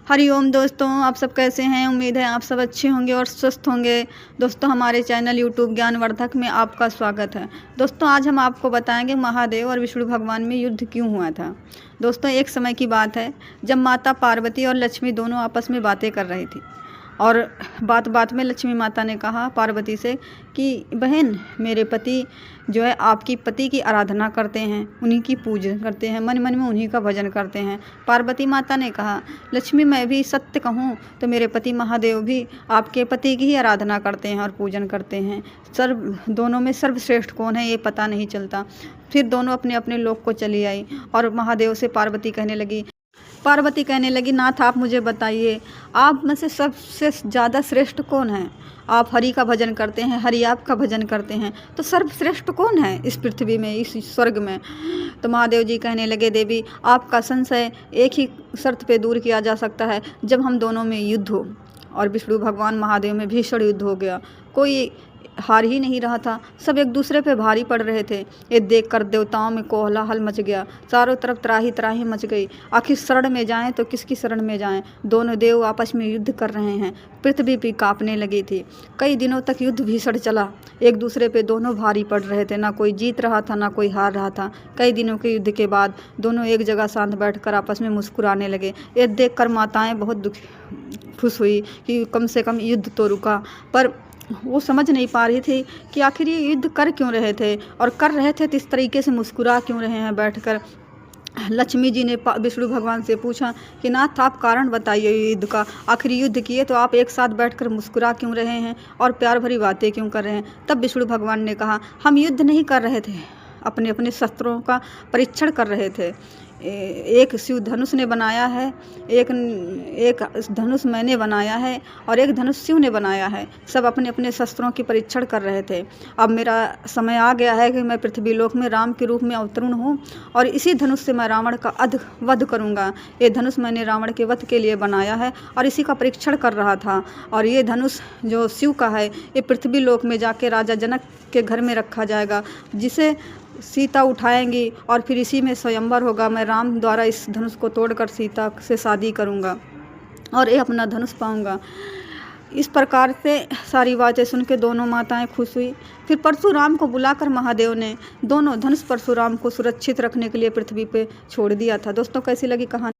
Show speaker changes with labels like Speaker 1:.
Speaker 1: हरिओम दोस्तों, आप सब कैसे हैं। उम्मीद है आप सब अच्छे होंगे और स्वस्थ होंगे। दोस्तों, हमारे चैनल यूट्यूब ज्ञानवर्धक में आपका स्वागत है। दोस्तों, आज हम आपको बताएंगे महादेव और विष्णु भगवान में युद्ध क्यों हुआ था। दोस्तों, एक समय की बात है जब माता पार्वती और लक्ष्मी दोनों आपस में बातें कर रही थी और बात बात में लक्ष्मी माता ने कहा पार्वती से कि बहन, मेरे पति जो है आपकी पति की आराधना करते हैं, उन्हीं की पूजा करते हैं, मन मन में उन्हीं का भजन करते हैं। पार्वती माता ने कहा लक्ष्मी, मैं भी सत्य कहूँ तो मेरे पति महादेव भी आपके पति की ही आराधना करते हैं और पूजन करते हैं। दोनों में सर्वश्रेष्ठ कौन है ये पता नहीं चलता। फिर दोनों अपने अपने लोक को चली आई और महादेव से पार्वती कहने लगी नाथ, आप मुझे बताइए, आप में से सबसे ज़्यादा श्रेष्ठ कौन है। आप हरि का भजन करते हैं, हरि आपका भजन करते हैं, तो सर्वश्रेष्ठ कौन है इस पृथ्वी में, इस स्वर्ग में। तो महादेव जी कहने लगे देवी, आपका संशय एक ही शर्त पे दूर किया जा सकता है, जब हम दोनों में युद्ध हो। और विष्णु भगवान महादेव में भीषण युद्ध हो गया। कोई हार ही नहीं रहा था, सब एक दूसरे पे भारी पड़ रहे थे। ये देखकर देवताओं में कोलाहल मच गया, चारों तरफ त्राही त्राही मच गई। आखिर शरण में जाएं तो किसकी शरण में जाएं। दोनों देव आपस में युद्ध कर रहे हैं। पृथ्वी भी कांपने लगी थी। कई दिनों तक युद्ध भीषण चला। एक दूसरे पे दोनों भारी पड़ रहे थे, ना कोई जीत रहा था ना कोई हार रहा था। कई दिनों के युद्ध के बाद दोनों एक जगह शांत बैठकर आपस में मुस्कुराने लगे। ये देखकर माताएं बहुत खुश हुई कि कम से कम युद्ध तो रुका। पर वो समझ नहीं पा रही थी कि आखिर ये युद्ध कर क्यों रहे थे, और कर रहे थे तो इस तरीके से मुस्कुरा क्यों रहे हैं बैठकर। लक्ष्मी जी ने विष्णु भगवान से पूछा कि नाथ, आप कारण बताइए युद्ध का। आखिर युद्ध किए तो आप एक साथ बैठकर मुस्कुरा क्यों रहे हैं और प्यार भरी बातें क्यों कर रहे हैं। तब विष्णु भगवान ने कहा, हम युद्ध नहीं कर रहे थे, अपने अपने शस्त्रों का परीक्षण कर रहे थे। एक शिव धनुष ने बनाया है, एक धनुष मैंने बनाया है और एक धनुष शिव ने बनाया है। सब अपने अपने शस्त्रों की परीक्षण कर रहे थे। अब मेरा समय आ गया है कि मैं पृथ्वी लोक में राम के रूप में अवतरण हूँ और इसी धनुष से मैं रावण का वध करूँगा। ये धनुष मैंने रावण के वध के लिए बनाया है और इसी का परीक्षण कर रहा था। और ये धनुष जो शिव का है, ये पृथ्वी लोक में जाके राजा जनक के घर में रखा जाएगा, जिसे सीता उठाएंगी और फिर इसी में स्वयंवर होगा। मैं राम द्वारा इस धनुष को तोड़कर सीता से शादी करूंगा और ये अपना धनुष पाऊंगा। इस प्रकार से सारी बातें सुन के दोनों माताएं खुश हुई। फिर परशुराम को बुलाकर महादेव ने दोनों धनुष परशुराम को सुरक्षित रखने के लिए पृथ्वी पे छोड़ दिया था। दोस्तों, कैसी लगी कहानी।